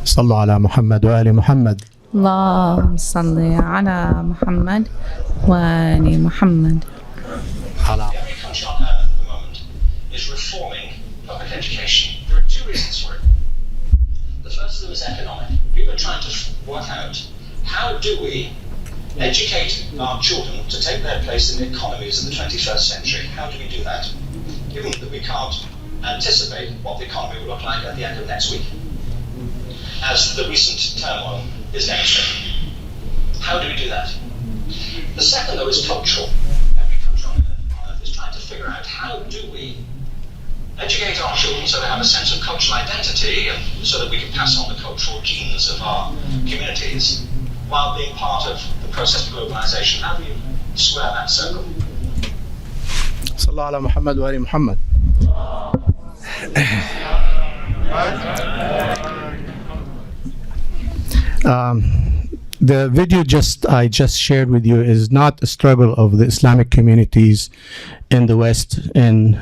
صلوا على محمد وآل محمد. اللهم صل على محمد وآل محمد. Every country on earth at the moment is reforming public education. There are two reasons for it. The first of them is economic. People are trying to work out how do we educate our children to take their place in the economies of the 21st century. How do we do that? Given that we can't anticipate what the economy will look like at the end of next week, as the recent turmoil is demonstrating. How do we do that? The second, though, is cultural. Every country on earth is trying to figure out how do we educate our children so they have a sense of cultural identity and so that we can pass on the cultural genes of our communities while being part of the process of globalization. How do you square that circle? صلوا على محمد وآل محمد. The video I just shared with you is not a struggle of the Islamic communities in the West and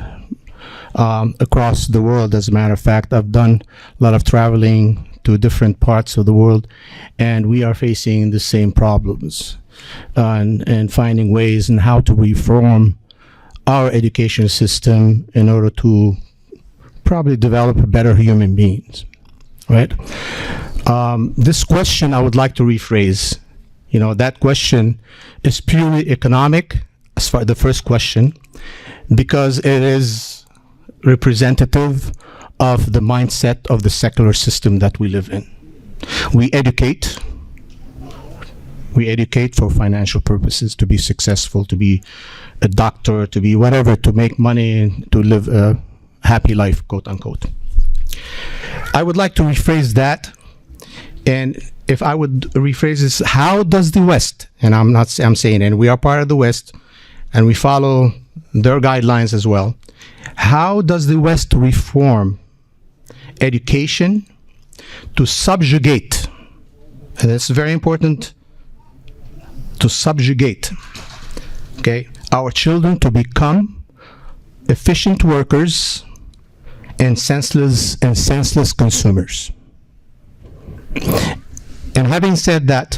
across the world. As a matter of fact, I've done a lot of traveling to different parts of the world, and we are facing the same problems and finding ways and how to reform our education system in order to probably develop better human beings, right? This question I would like to rephrase. You know, that question is purely economic, as far as the first question, because it is representative of the mindset of the secular system that we live in. We educate for financial purposes, to be successful, to be a doctor, to be whatever, to make money and to live a happy life, quote unquote. I would like to rephrase that. And if I would rephrase this, how does the West, and I'm saying, and we are part of the West, and we follow their guidelines as well, how does the West reform education to subjugate, and it's very important, to subjugate, okay, our children to become efficient workers and senseless consumers? And having said that,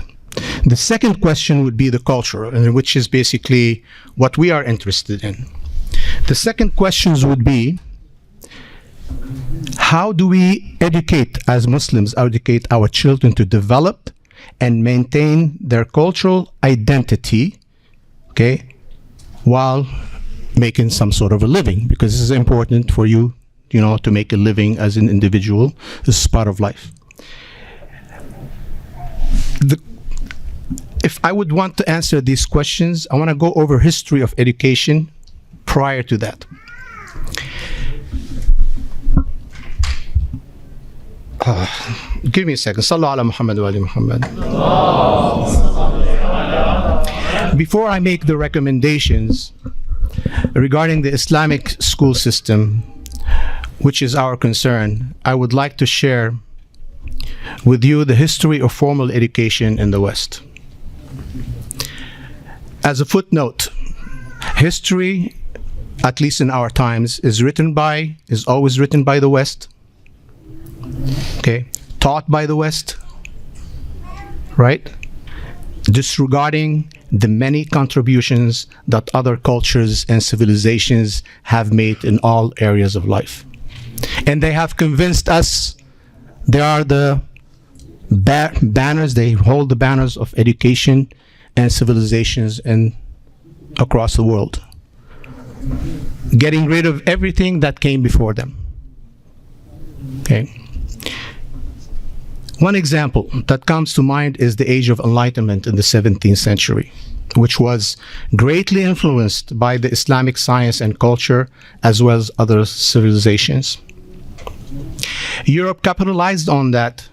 the second question would be the cultural, which is basically what we are interested in. The second questions would be, how do we educate, as Muslims, educate our children to develop and maintain their cultural identity, okay, while making some sort of a living? Because this is important for you, you know, to make a living as an individual. This is part of life. If I would want to answer these questions, I want to go over history of education prior to that. Give me a second. Sallu ala Muhammad wa ali Muhammad. Before I make the recommendations regarding the Islamic school system, which is our concern, I would like to share with you the history of formal education in the West. As a footnote, history, at least in our times, is always written by the West, okay, taught by the West, right? Disregarding the many contributions that other cultures and civilizations have made in all areas of life. And they have convinced us they are the banners, they hold the banners of education and civilizations across the world, getting rid of everything that came before them. Okay. One example that comes to mind is the Age of Enlightenment in the 17th century, which was greatly influenced by the Islamic science and culture as well as other civilizations. Europe capitalized on that,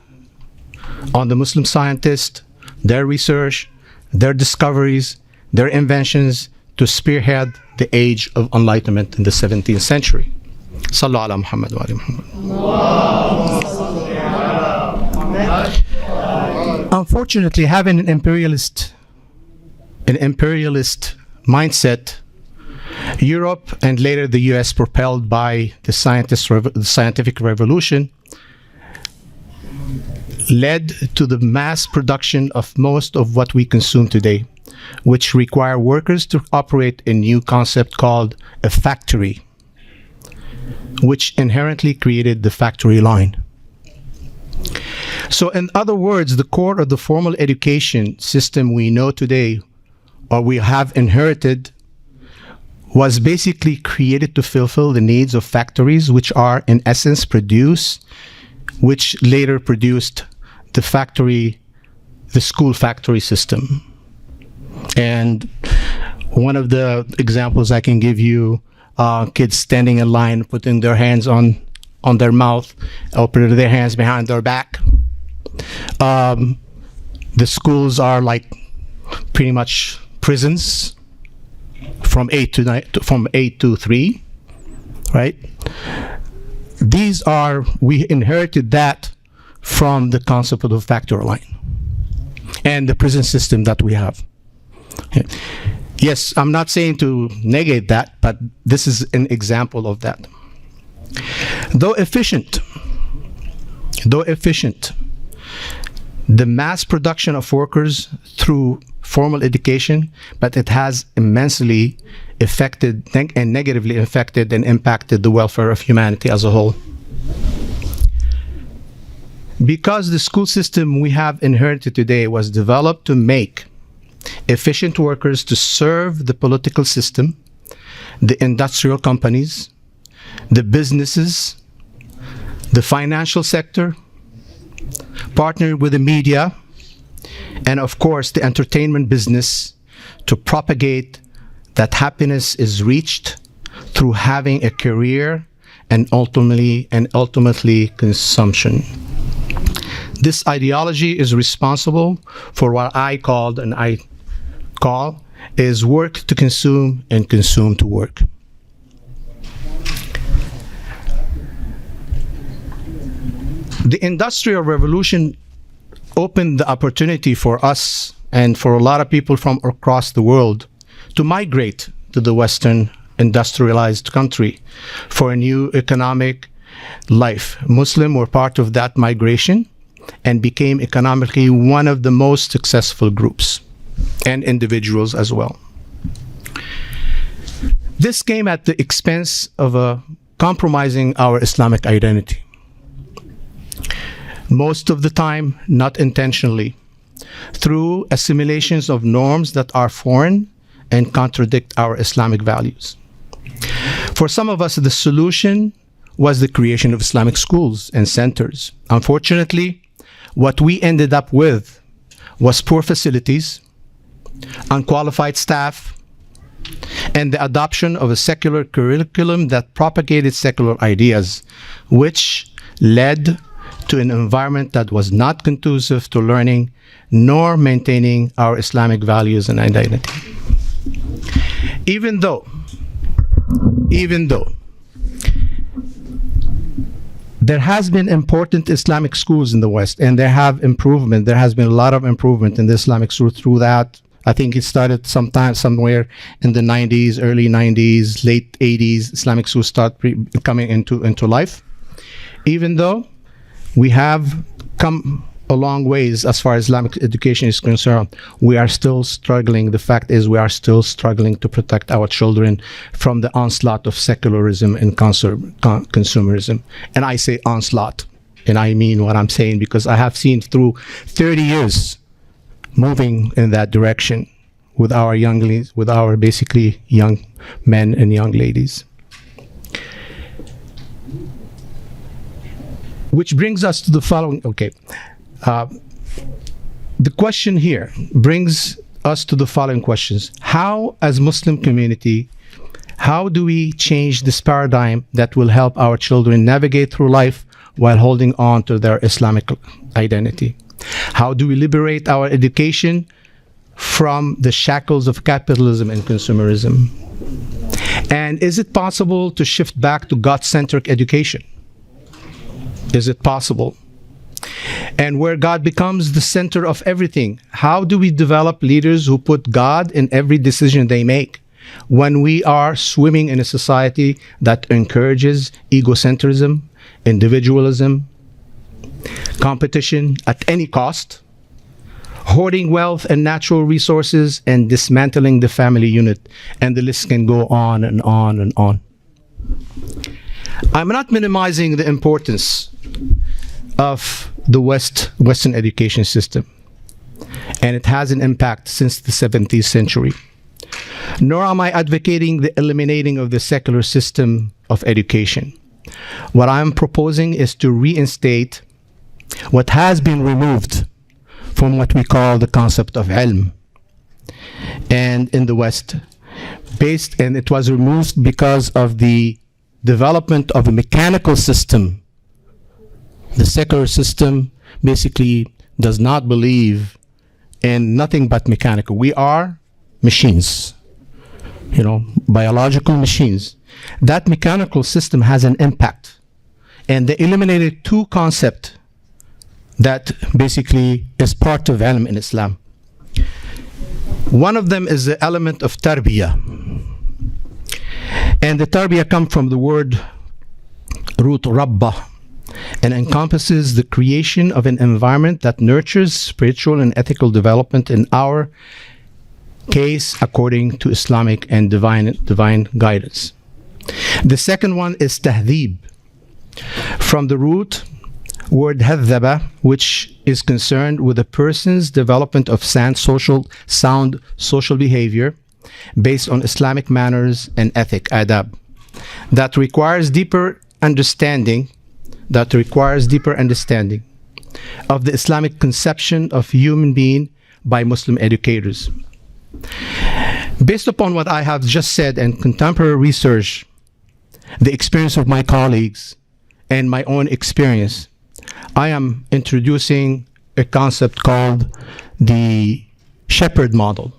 on the Muslim scientists, their research, their discoveries, their inventions, to spearhead the Age of Enlightenment in the 17th century. Sallu ala Muhammad wa ali Muhammad. Unfortunately, having an imperialist mindset, Europe and later the US, propelled by the scientific revolution, led to the mass production of most of what we consume today, which require workers to operate a new concept called a factory, which inherently created the factory line. So in other words, the core of the formal education system we know today, or we have inherited, was basically created to fulfill the needs of factories, which are in essence which later produced the school factory system. And one of the examples I can give you, kids standing in line, putting their hands on their mouth, or putting their hands behind their back. The schools are like pretty much prisons from 8 to 3, right? We inherited that from the concept of the factory line and the prison system that we have. Yes, I'm not saying to negate that, but this is an example of that. Though efficient, the mass production of workers through formal education, but it has immensely affected and negatively affected and impacted the welfare of humanity as a whole. Because the school system we have inherited today was developed to make efficient workers to serve the political system, the industrial companies, the businesses, the financial sector, partner with the media, and of course the entertainment business, to propagate that happiness is reached through having a career and ultimately consumption. This ideology is responsible for what I call is work to consume and consume to work. The Industrial Revolution opened the opportunity for us and for a lot of people from across the world to migrate to the Western industrialized country for a new economic life. Muslims were part of that migration and became economically one of the most successful groups, and individuals as well. This came at the expense of compromising our Islamic identity. Most of the time, not intentionally, through assimilations of norms that are foreign and contradict our Islamic values. For some of us, the solution was the creation of Islamic schools and centers. Unfortunately, what we ended up with was poor facilities, unqualified staff, and the adoption of a secular curriculum that propagated secular ideas, which led to an environment that was not conducive to learning nor maintaining our Islamic values and identity. Even though there has been important Islamic schools in the West, and there has been a lot of improvement in the Islamic school through that. I think it started somewhere in the 90s, early 90s, late 80s, Islamic schools start coming into life. Even though we have come a long ways as far as Islamic education is concerned, we are still struggling. The fact is, we are still struggling to protect our children from the onslaught of secularism and consumerism. And I say onslaught, and I mean what I'm saying, because I have seen through 30 years moving in that direction with our basically young men and young ladies. Which brings us to the following, the question here brings us to the following questions. How, as Muslim community, how do we change this paradigm that will help our children navigate through life while holding on to their Islamic identity? How do we liberate our education from the shackles of capitalism and consumerism? And is it possible to shift back to God-centric education? Is it possible? And where God becomes the center of everything, how do we develop leaders who put God in every decision they make when we are swimming in a society that encourages egocentrism, individualism, competition at any cost, hoarding wealth and natural resources, and dismantling the family unit. And the list can go on and on and on. I'm not minimizing the importance of the Western education system, and it has an impact since the 17th century. Nor am I advocating the eliminating of the secular system of education. What I'm proposing is to reinstate what has been removed from what we call the concept of ilm, and in the West, and it was removed because of the development of a mechanical system. The secular system basically does not believe in nothing but mechanical. We are machines, biological machines. That mechanical system has an impact. And they eliminated two concepts that basically is part of ilm in Islam. One of them is the element of tarbiyah. And the tarbiyah comes from the word root rabba, and encompasses the creation of an environment that nurtures spiritual and ethical development, in our case according to Islamic and divine guidance. The second one is tahdhib, from the root word hadhaba, which is concerned with a person's development of sound social behavior based on Islamic manners and ethic, adab, that requires deeper understanding of the Islamic conception of human being by Muslim educators. Based upon what I have just said and contemporary research, the experience of my colleagues, and my own experience, I am introducing a concept called the shepherd model.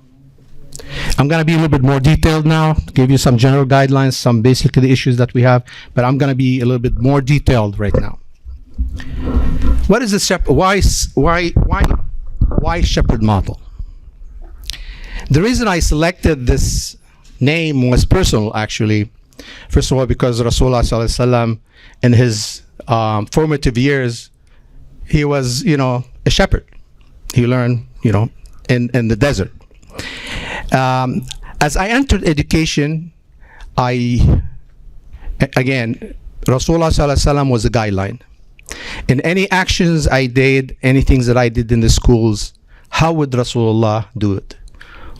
I'm going to be a little bit more detailed now, give you some general guidelines, some basically the issues that we have, but I'm going to be a little bit more detailed right now. What is the shepherd? Why shepherd model? The reason I selected this name was personal, actually. First of all, because Rasulullah sallallahu alaihi wasallam, in his formative years, he was, a shepherd. He learned, in the desert. As I entered education, Rasulullah sallallahu alaihi wasallam was a guideline. In any actions I did, any things that I did in the schools, how would Rasulullah do it?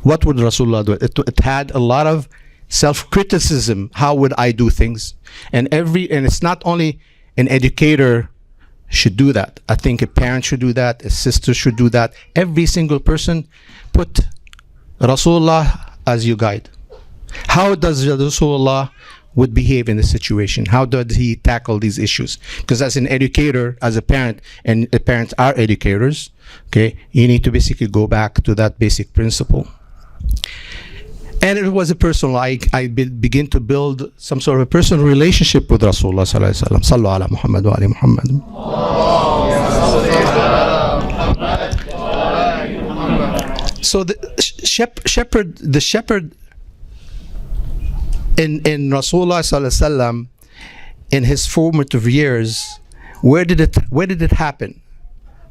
What would Rasulullah do? It had a lot of self-criticism. How would I do things? And it's not only an educator should do that. I think a parent should do that. A sister should do that. Every single person put Rasulullah as your guide. How does Rasulullah would behave in this situation? How does he tackle these issues? Because as an educator, as a parent, and the parents are educators, okay, you need to basically go back to that basic principle. And it was a personal, I begin to build some sort of a personal relationship with Rasulullah sallallahu alaihi wasallam. Sallu ala Muhammad wa ali Muhammad. So the shepherd in Rasulullah sallallahu alaihi wasallam, in his formative years, where did it happen?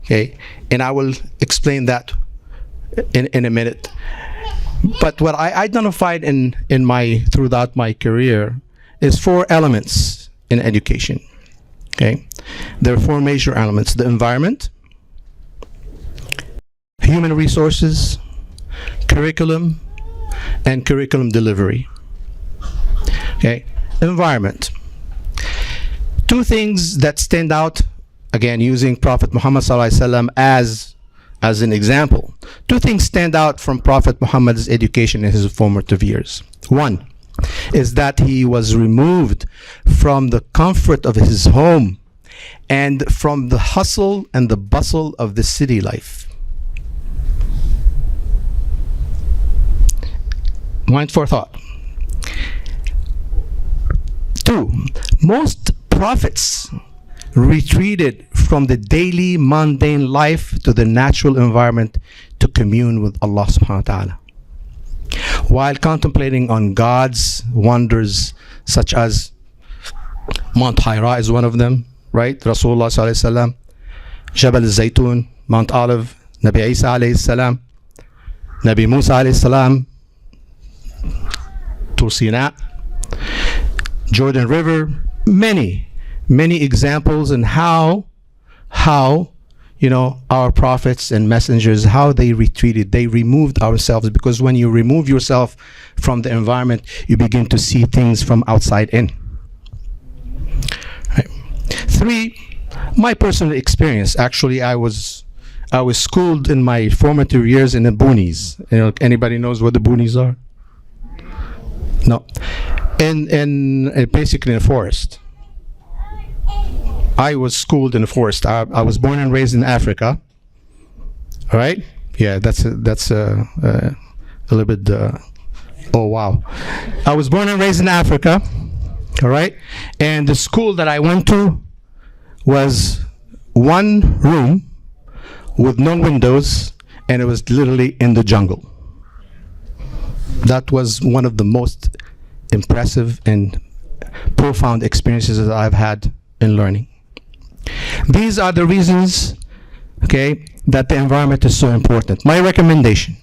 Okay, and I will explain that in a minute. But what I identified throughout my career is 4 elements in education. Okay, there are 4 major elements: the environment, human resources, curriculum, and curriculum delivery. Okay, environment. 2 things that stand out, again using Prophet Muhammad sallallahu alaihi wasallam as an example. 2 things stand out from Prophet Muhammad's education in his formative years. 1 is that he was removed from the comfort of his home and from the hustle and the bustle of the city life. Mind for thought. 2, most prophets retreated from the daily mundane life to the natural environment to commune with Allah subhanahu wa ta'ala, while contemplating on God's wonders, such as Mount Hira is one of them, right? Rasulullah sallallahu alaihi wasallam Jabal al-Zaytun, Mount Olive, Nabi Isa alayhi salam, Nabi Musa alayhi salam, Tur Sina, Jordan River, many examples in how our prophets and messengers, how they retreated, they removed ourselves, because when you remove yourself from the environment, you begin to see things from outside in. Right. 3, my personal experience. Actually, I was schooled in my formative years in the boonies. Anybody knows what the boonies are? No. In basically in a forest. I was schooled in the forest. I was born and raised in Africa. All right? Yeah, that's a little bit. Oh wow! I was born and raised in Africa. All right, and the school that I went to was one room with no windows, and it was literally in the jungle. That was one of the most impressive and profound experiences that I've had in learning. These are the reasons, okay, that the environment is so important. My recommendation.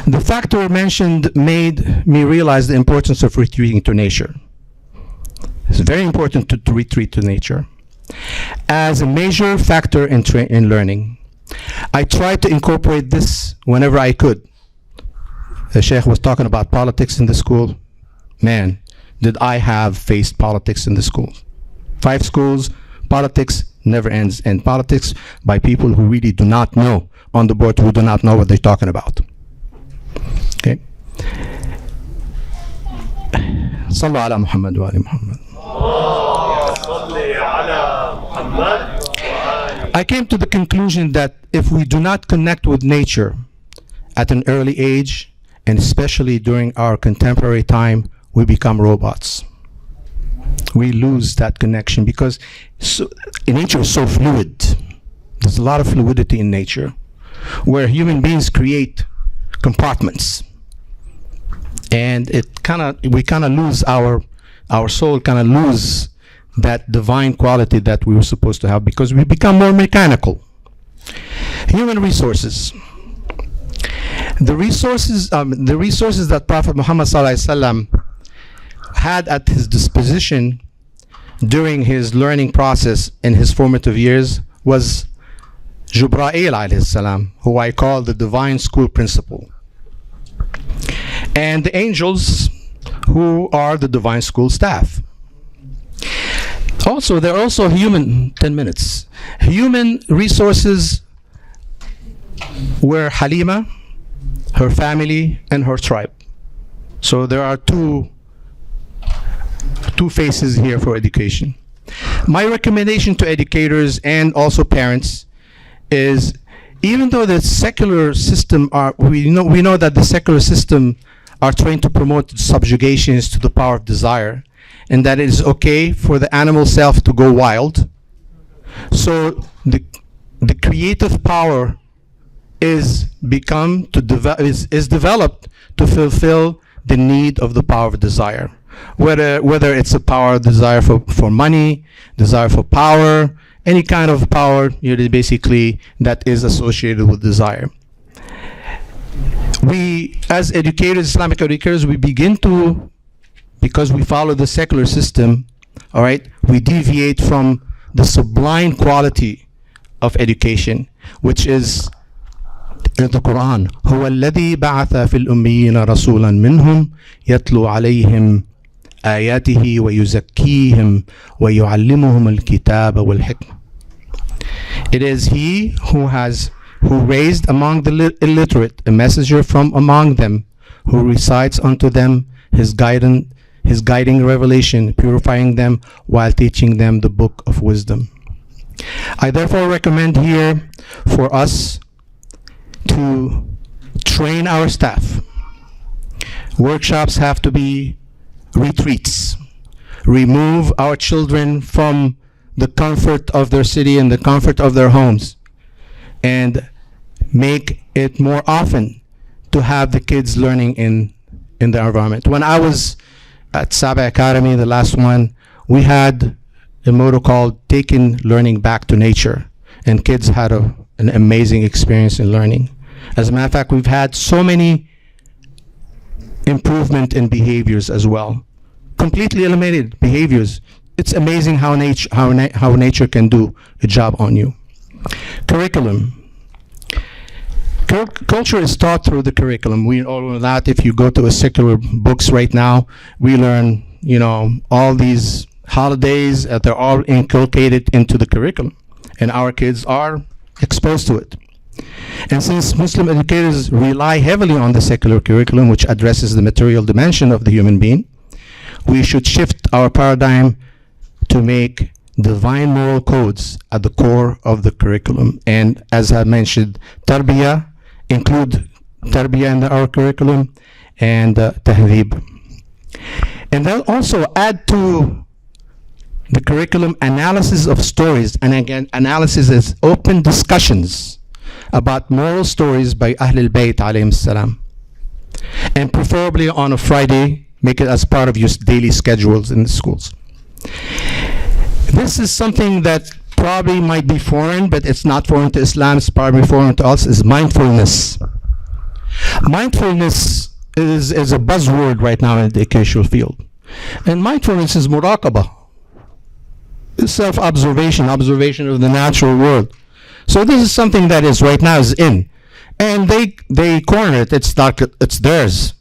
The factor mentioned made me realize the importance of retreating to nature. It's very important to retreat to nature. As a major factor in learning, I tried to incorporate this whenever I could. The Sheikh was talking about politics in the school. Man, did I have faced politics in the school. 5 schools, politics never ends, and politics by people who really do not know, on the board who do not know what they're talking about. Okay. Sallu ala Muhammad wa ali Muhammad. I came to the conclusion that if we do not connect with nature at an early age, and especially during our contemporary time, we become robots. We lose that connection because nature is so fluid. There's a lot of fluidity in nature, where human beings create compartments, and we kind of lose our soul, kind of lose that divine quality that we were supposed to have, because we become more mechanical. Human resources. The resources that Prophet Muhammad ﷺ had at his disposition during his learning process in his formative years was Jibreel alayhi salam, who I call the divine school principal, and the angels, who are the divine school staff. Also, there are also human 10 minutes. Human resources were Halima, her family, and her tribe. So there are two faces here for education. My recommendation to educators and also parents is, even though the secular system we know that the secular system are trying to promote subjugations to the power of desire, and that it is okay for the animal self to go wild. So the creative power is developed to fulfill the need of the power of desire. Whether it's a power of desire for money, desire for power, any kind of power, basically that is associated with desire. We, as educators, Islamic educators, we begin to, because we follow the secular system, all right, we deviate from the sublime quality of education, which is in the Quran. هو الذي بعث في الأميين رسولا منهم يتلو عليهم آياته ويزكيهم ويعلمهم الكتاب والحكمة. It is He who raised among the illiterate a messenger from among them, who recites unto them his guiding revelation, purifying them while teaching them the book of wisdom. I therefore recommend here for us to train our staff. Workshops have to be retreats. Remove our children from the comfort of their city and the comfort of their homes, and make it more often to have the kids learning in the environment. When I was at Sami Academy, the last one, we had a motto called taking learning back to nature. and kids had an amazing experience in learning. As a matter of fact, we've had so many improvement in behaviors as well. Completely eliminated behaviors. It's amazing how nature can do a job on you. Curriculum. Culture is taught through the curriculum. We all know that. If you go to a secular books right now, we learn, all these holidays, they're all inculcated into the curriculum, and our kids are exposed to it. And since Muslim educators rely heavily on the secular curriculum, which addresses the material dimension of the human being, we should shift our paradigm to make divine moral codes at the core of the curriculum. And as I mentioned, include tarbiyah in our curriculum, and tahdhib. And then also add to the curriculum analysis of stories, and again, analysis is open discussions about moral stories by Ahlul Bayt alayhim salam. And preferably on a Friday, make it as part of your daily schedules in the schools. This is something that probably might be foreign, but it's not foreign to Islam, it's probably foreign to us, is mindfulness. Mindfulness is a buzzword right now in the educational field. And mindfulness is muraqabah. It's self-observation, observation of the natural world. So this is something that is right now is in. And they corner it, it's theirs.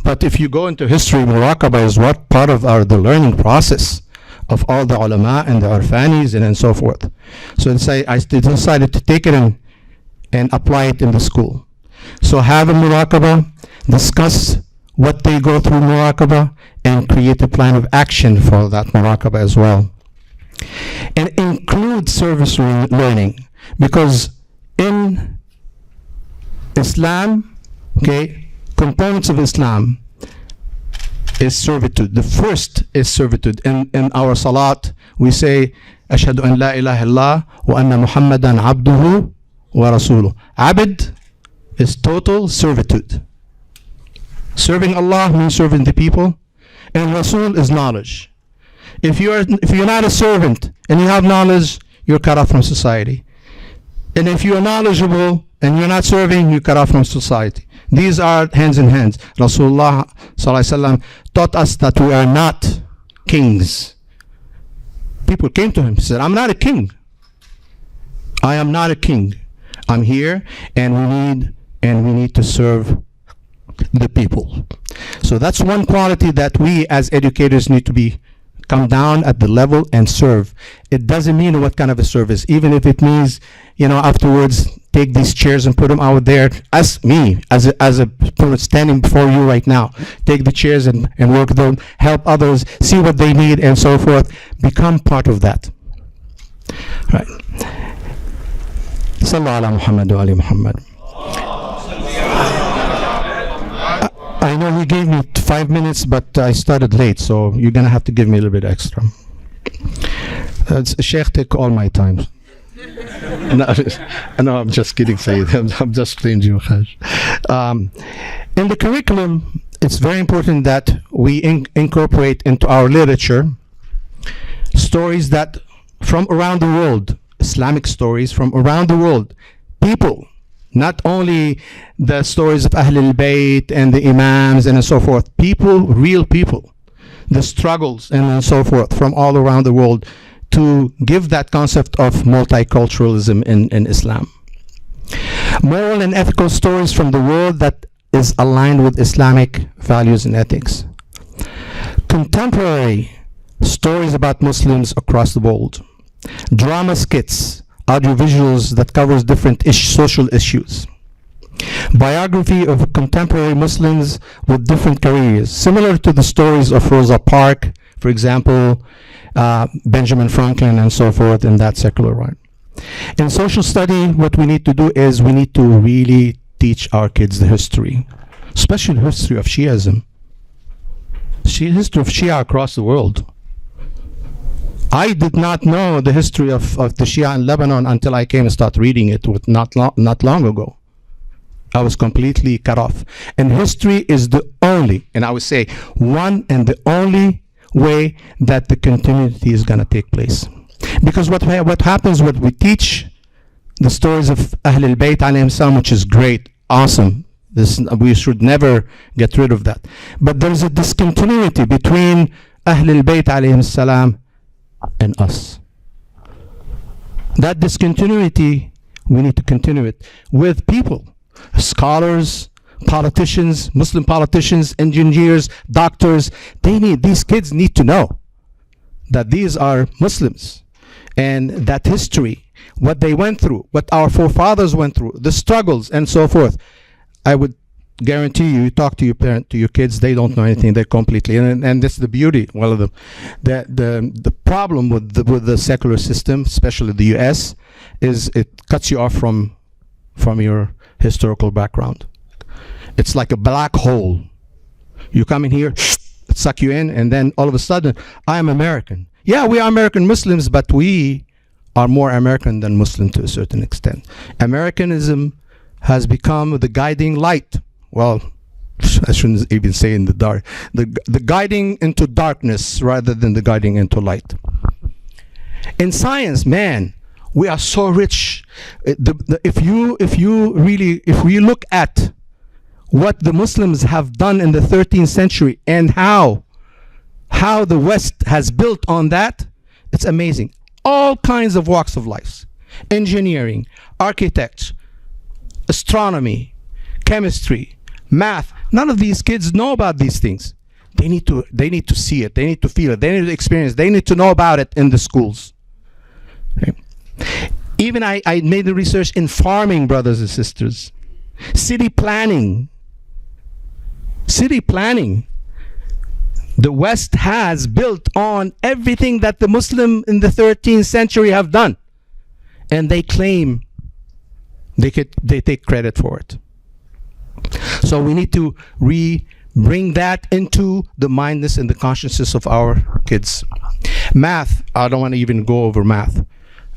But if you go into history, muraqabah is what part of the learning process of all the ulama and the arfanis and so forth. So I decided to take it and apply it in the school. So have a muraqabah, discuss what they go through muraqabah, and create a plan of action for that muraqabah as well. And include service learning, because in Islam, components of Islam is servitude. The first is servitude. In our salat, we say, Ashhadu an la ilaha illallah wa anna Muhammadan abduhu wa rasuluh. Abd is total servitude. Serving Allah means serving the people, and Rasul is knowledge. If you're not a servant and you have knowledge, you're cut off from society. And if you're knowledgeable and you're not serving, you're cut off from society. These are hands in hands. Rasulullah ﷺ taught us that we are not kings. People came to him and said, I'm not a king. I am not a king. I'm here, and we need to serve the people. So that's one quality that we as educators need to come down at the level and serve. It doesn't mean what kind of a service, even if it means, afterwards take these chairs and put them out there. As me, as a person standing before you right now, take the chairs and work them, help others, see what they need and so forth. Become part of that. Right. Sallallahu ala Muhammad wa ali Muhammad. I know he gave me 5 minutes, but I started late, so you're going to have to give me a little bit extra. Sheikh, take all my time. No, I'm just kidding, Sayyid. I'm just playing you. In the curriculum, it's very important that we incorporate into our literature stories that from around the world, Islamic stories from around the world, people. Not only the stories of Ahlul Bayt and the Imams and so forth, people, real people, the struggles and so forth from all around the world, to give that concept of multiculturalism in Islam. Moral and ethical stories from the world that is aligned with Islamic values and ethics. Contemporary stories about Muslims across the world. Drama skits, audiovisuals that covers different social issues. Biography of contemporary Muslims with different careers, similar to the stories of Rosa Parks, for example, Benjamin Franklin and so forth in that secular right. In social study, what we need to do is we need to really teach our kids the history, especially the history of Shiism, history of Shia across the world. I did not know the history of the Shia in Lebanon until I came and started reading it not long ago. I was completely cut off. And history is the only, and I would say, one and the only way that the continuity is going to take place. Because what happens when we teach the stories of Ahl al-Bayt alayhim salam, which is great, awesome. We should never get rid of that. But there's a discontinuity between Ahl al-Bayt alayhim salam and us. That discontinuity, we need to continue it with people, scholars, politicians, Muslim politicians, engineers, doctors. These kids need to know that these are Muslims, and that history, what they went through, what our forefathers went through, the struggles and so forth. I would guarantee you talk to your parent, to your kids, they don't know anything. They're completely, and that's the beauty. Well, the problem with the secular system, especially the U.S., is it cuts you off from your historical background. It's like a black hole. You come in here, suck you in, and then all of a sudden, I am American. Yeah, we are American Muslims, but we are more American than Muslim to a certain extent. Americanism has become the guiding light. Well, I shouldn't even say in the dark. The guiding into darkness rather than the guiding into light. In science, man, we are so rich. If we look at what the Muslims have done in the 13th century and how the West has built on that, it's amazing. All kinds of walks of life: engineering, architects, astronomy, chemistry, math. None of these kids know about these things. They need to see it. They need to feel it. They need to experience it. They need to know about it in the schools. Okay. Even I made the research in farming, brothers and sisters. City planning. The West has built on everything that the Muslim in the 13th century have done. And they claim they take credit for it. So we need to bring that into the mindness and the consciousness of our kids. Math, I don't want to even go over math.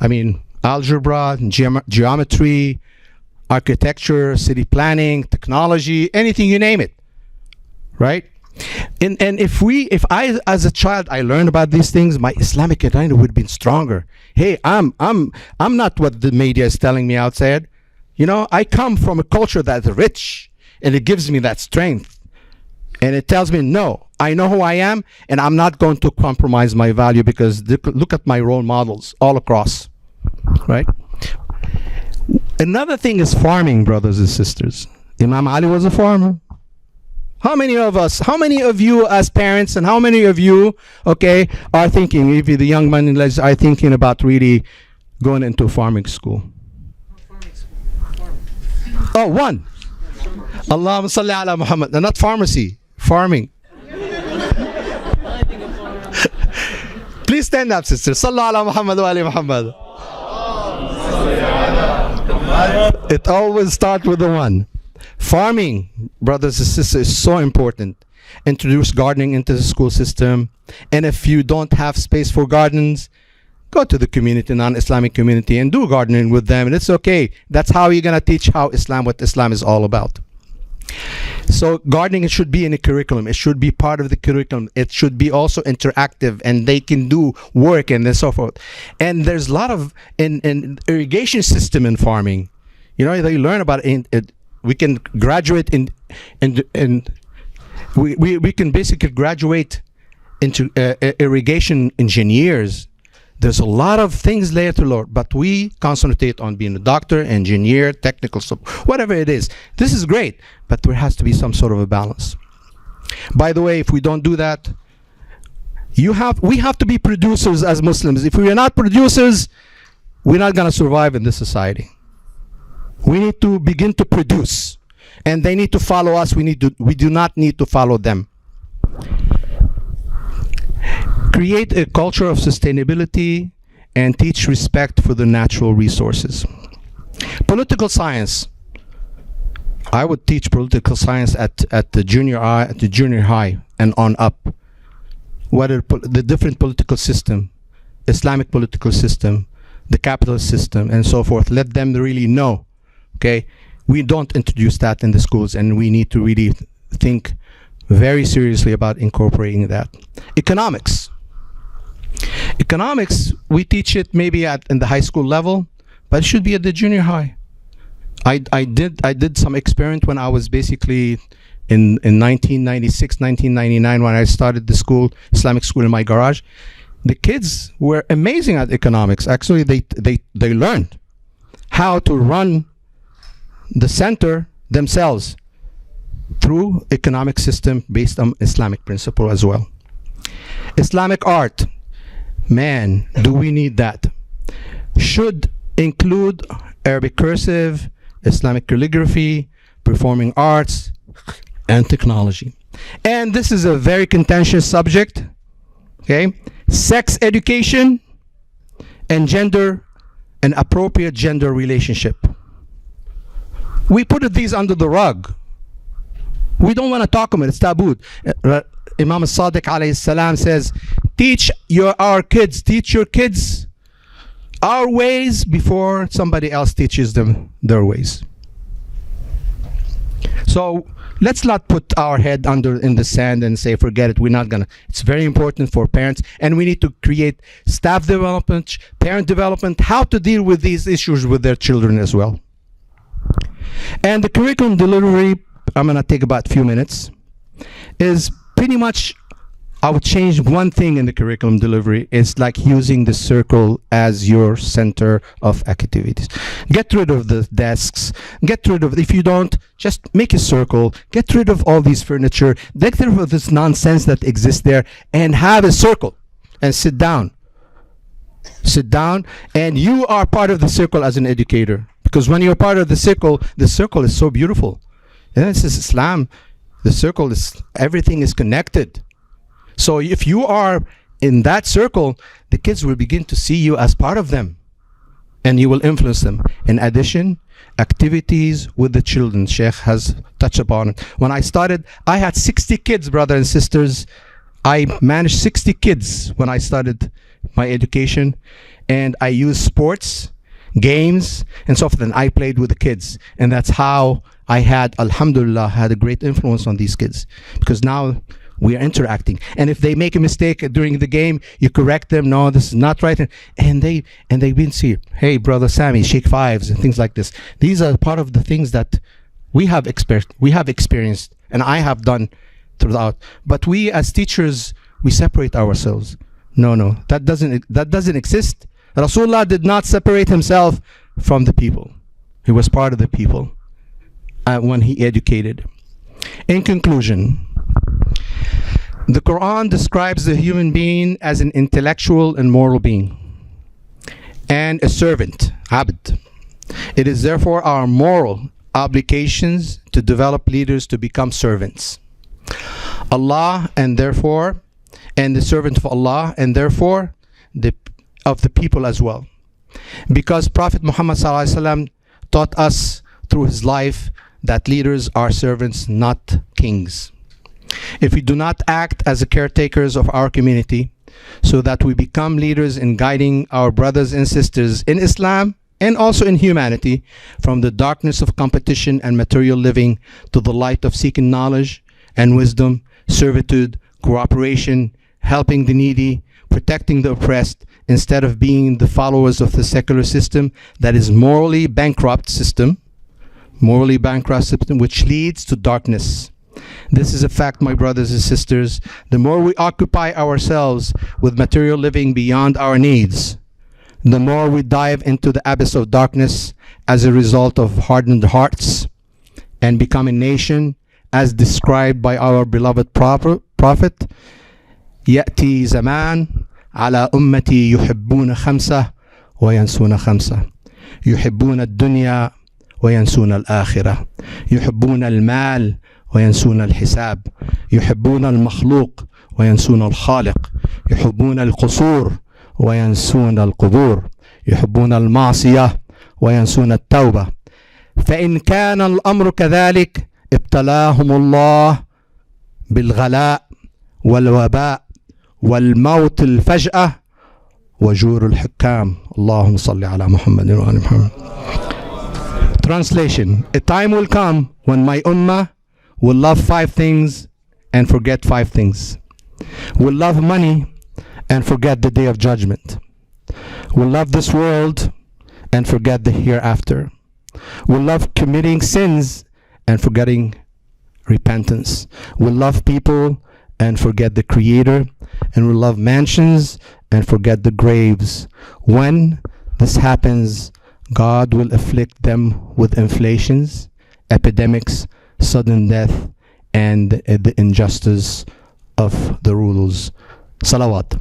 I mean, algebra, geometry, architecture, city planning, technology, anything you name it, right? And if I as a child I learned about these things, my Islamic identity would have been stronger. Hey, I'm not what the media is telling me outside. You know, I come from a culture that's rich, and it gives me that strength. And it tells me, no, I know who I am, and I'm not going to compromise my value, because look at my role models all across, right? Another thing is farming, brothers and sisters. Imam Ali was a farmer. How many of you as parents, and how many of you, okay, are thinking, maybe the young men are thinking about really going into farming school? Oh, one. Allahumma salli ala Muhammad. No, not pharmacy, farming. Please stand up, sister. Sallu ala Muhammad wa ali Muhammad. It always starts with the one. Farming, brothers and sisters, is so important. Introduce gardening into the school system. And if you don't have space for gardens, go to the community, non-Islamic community, and do gardening with them. And it's okay. That's how you're going to teach what Islam is all about. So gardening, it should be in a curriculum. It should be part of the curriculum. It should be also interactive, and they can do work and so forth. And there's a lot of in irrigation system in farming. You know, they learn about it. We can graduate we can basically graduate into irrigation engineers. There's a lot of things there to learn, but we concentrate on being a doctor, engineer, technical support, whatever it is. This is great, but there has to be some sort of a balance. By the way, if we don't do that, we have to be producers as Muslims. If we are not producers, we're not going to survive in this society. We need to begin to produce, and they need to follow us. We do not need to follow them. Create a culture of sustainability and teach respect for the natural resources. Political science. I would teach political science at the junior high and on up. What are the different political system, Islamic political system, the capitalist system, and so forth. Let them really know. Okay, we don't introduce that in the schools, and we need to really think very seriously about incorporating that. Economics, we teach it maybe in the high school level, but it should be at the junior high. I did some experiment when I was basically in 1996, 1999, when I started the school, Islamic school, in my garage. The kids were amazing at economics. Actually, they learned how to run the center themselves through economic system based on Islamic principle as well. Islamic art, man, do we need that? Should include Arabic cursive, Islamic calligraphy, performing arts, and technology. And this is a very contentious subject, okay? Sex education and gender, an appropriate gender relationship. We put these under the rug. We don't want to talk about it. It's taboo. Imam al-Sadiq alayhi salam says, teach your kids our ways before somebody else teaches them their ways. So let's not put our head in the sand and say, forget it, we're not gonna. It's very important for parents, and we need to create staff development, parent development, how to deal with these issues with their children as well. And the curriculum delivery, I'm gonna take about a few minutes, is pretty much, I would change one thing in the curriculum delivery. It's like using the circle as your center of activities. Get rid of the desks. Get rid of, if you don't, just make a circle. Get rid of all these furniture. Get rid of this nonsense that exists there and have a circle and sit down. Sit down, and you are part of the circle as an educator. Because when you're part of the circle is so beautiful. And this is Islam. The circle is, everything is connected. So if you are in that circle, the kids will begin to see you as part of them, and you will influence them. In addition, activities with the children, Sheikh has touched upon it. When I started, I had 60 kids, brothers and sisters. I managed 60 kids when I started my education, and I used sports, games, and so forth. And I played with the kids, and that's how I had, alhamdulillah, had a great influence on these kids, because now we are interacting. And if they make a mistake during the game, you correct them. No, this is not right. And they've been see, hey, brother Sami, shake fives and things like this. These are part of the things that we have experienced, and I have done throughout. But we as teachers, we separate ourselves. No, that doesn't exist. Rasulullah did not separate himself from the people. He was part of the people when he educated. In conclusion, the Quran describes the human being as an intellectual and moral being and a servant, abd. It is therefore our moral obligations to develop leaders to become servants. Allah, and therefore, and the servant of Allah, and therefore of the people as well. Because Prophet Muhammad ﷺ taught us through his life that leaders are servants, not kings. If we do not act as the caretakers of our community so that we become leaders in guiding our brothers and sisters in Islam and also in humanity from the darkness of competition and material living to the light of seeking knowledge and wisdom, servitude, cooperation, helping the needy, protecting the oppressed, instead of being the followers of the secular system that is morally bankrupt system, which leads to darkness. This is a fact, my brothers and sisters. The more we occupy ourselves with material living beyond our needs, the more we dive into the abyss of darkness as a result of hardened hearts and become a nation as described by our beloved prophet. يأتي زمان على أمتي يحبون خمسة وينسون خمسة يحبون الدنيا وينسون الآخرة يحبون المال وينسون الحساب يحبون المخلوق وينسون الخالق يحبون القصور وينسون القبور يحبون المعصية وينسون التوبة فإن كان الأمر كذلك ابتلاهم الله بالغلاء والوباء والموت الفجأة وجور الحكام اللهم صل على محمد وآل محمد. Translation: a time will come when my ummah will love 5 things and forget 5 things. Will love money and forget the day of judgment. Will love this world and forget the hereafter. We love committing sins and forgetting repentance. We love people and forget the Creator, and we love mansions and forget the graves. When this happens, God will afflict them with inflations, epidemics, sudden death, and the injustice of the rulers. Salawat.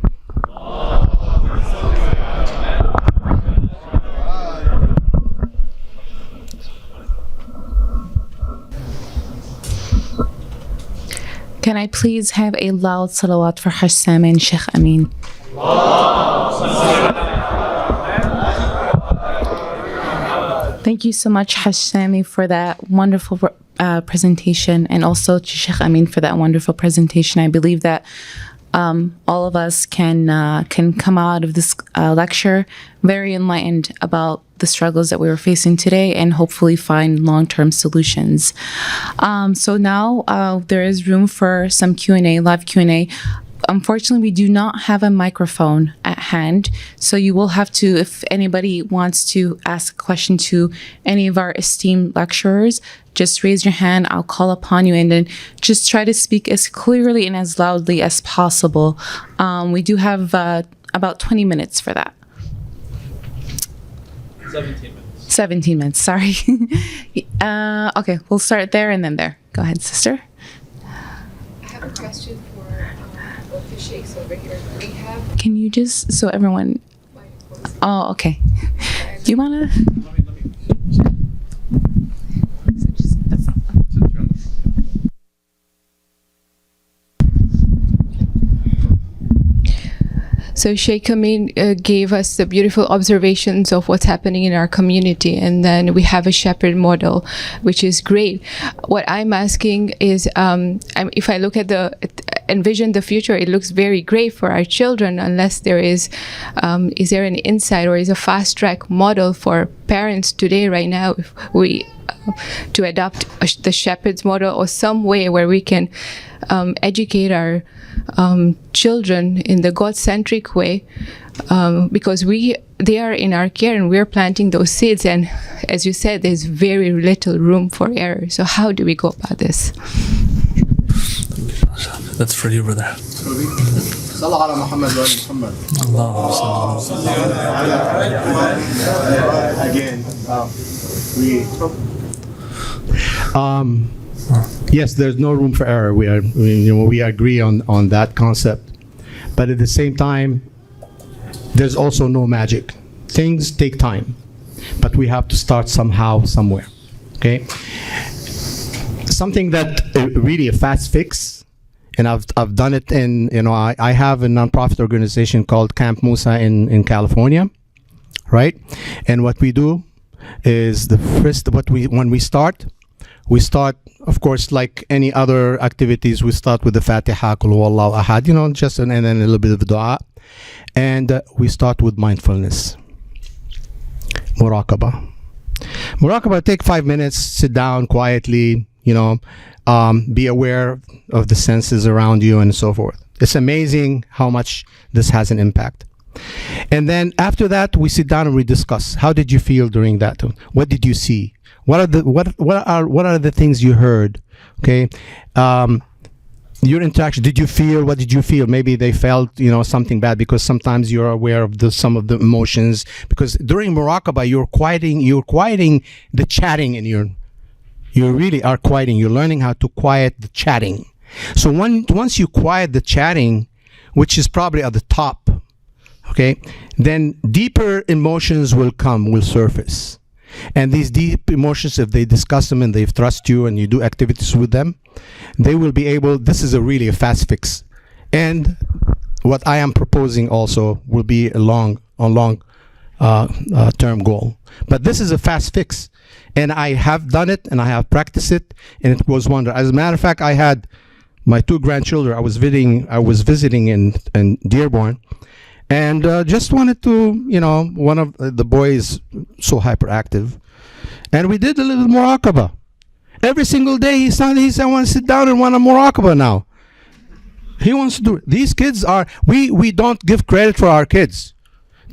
Can I please have a loud salawat for Hajj Sami and Sheikh Amin? Thank you so much, Hajj Sami, for that wonderful presentation, and also to Sheikh Amin for that wonderful presentation. I believe that all of us can come out of this lecture very enlightened about the struggles that we were facing today, and hopefully find long-term solutions. So now there is room for some Q&A, live Q&A. Unfortunately, we do not have a microphone at hand, so you will have to, if anybody wants to ask a question to any of our esteemed lecturers, just raise your hand. I'll call upon you, and then just try to speak as clearly and as loudly as possible. We do have about 20 minutes for that. 17 minutes. 17 minutes, sorry. Okay, we'll start there and then there. Go ahead, sister. I have a question for both the sheikhs over here. We have Can you just, so everyone, my voice. oh, okay. Do you want to? So Sheikh Amin gave us the beautiful observations of what's happening in our community, and then we have a shepherd model, which is great. What I'm asking is, if I look at envision the future, it looks very great for our children, unless there is there an insight or is a fast track model for parents today, right now, if we to adopt the shepherd's model, or some way where we can educate our children in the God-centric way, because they are in our care and we're planting those seeds, and as you said, there's very little room for error. So how do we go about this? That's for you over there. Yes, there's no room for error. We agree on that concept, but at the same time, there's also no magic. Things take time, but we have to start somehow, somewhere. Okay. Something that really a fast fix, and I've done it in, I have a nonprofit organization called Camp Musa in California, right? And what we do is when we start, of course, like any other activities, we start with the Fatiha, Qul Huwallahu Ahad, and then a little bit of dua. And we start with mindfulness. Muraqabah. Muraqabah, take 5 minutes, sit down quietly, be aware of the senses around you and so forth. It's amazing how much this has an impact. And then after that, we sit down and we discuss. How did you feel during that? What did you see? What are the things you heard? Okay, your interaction. Did you feel? What did you feel? Maybe they felt something bad, because sometimes you're aware of some of the emotions. Because during muraqabah, you're quieting the chatting, and you really are quieting. You're learning how to quiet the chatting. So once you quiet the chatting, which is probably at the top, okay, then deeper emotions will surface. And these deep emotions, if they discuss them and they trust you and you do activities with them, they will be able, this is really a fast fix. And what I am proposing also will be a long term goal. But this is a fast fix. And I have done it and I have practiced it, and it was wonderful. As a matter of fact, I had my 2 grandchildren. I was visiting in Dearborn. And just wanted to, one of the boys so hyperactive, and we did a little muraqabah. Every single day he said, I want to sit down and want a muraqabah now. He wants to do it. These kids are, we don't give credit for our kids.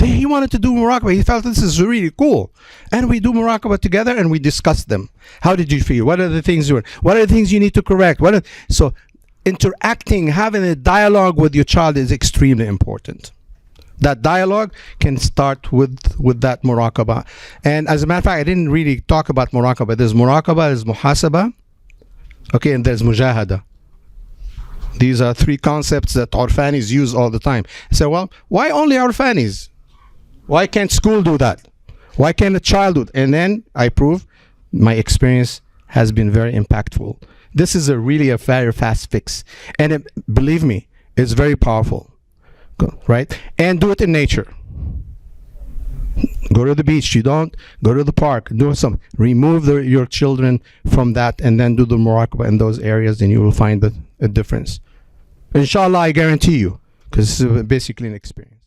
He wanted to do muraqabah. He felt this is really cool. And we do muraqabah together and we discuss them. How did you feel? What are the things what are the things you need to correct? So interacting, having a dialogue with your child is extremely important. That dialogue can start with that muraqabah. And as a matter of fact, I didn't really talk about muraqabah. There's muraqabah, there's muhasabah, okay, and there's mujahada. These are three concepts that Orfanis use all the time. So, well, why only Orfanis? Why can't school do that? Why can't a child do it? And then I prove my experience has been very impactful. This is really a very fast fix. And believe me, it's very powerful. Right? And do it in nature. Go to the beach. You don't go to the park. Do something. Remove your children from that and then do the muraqabah in those areas, and you will find a difference. Inshallah, I guarantee you, because it's basically an experience.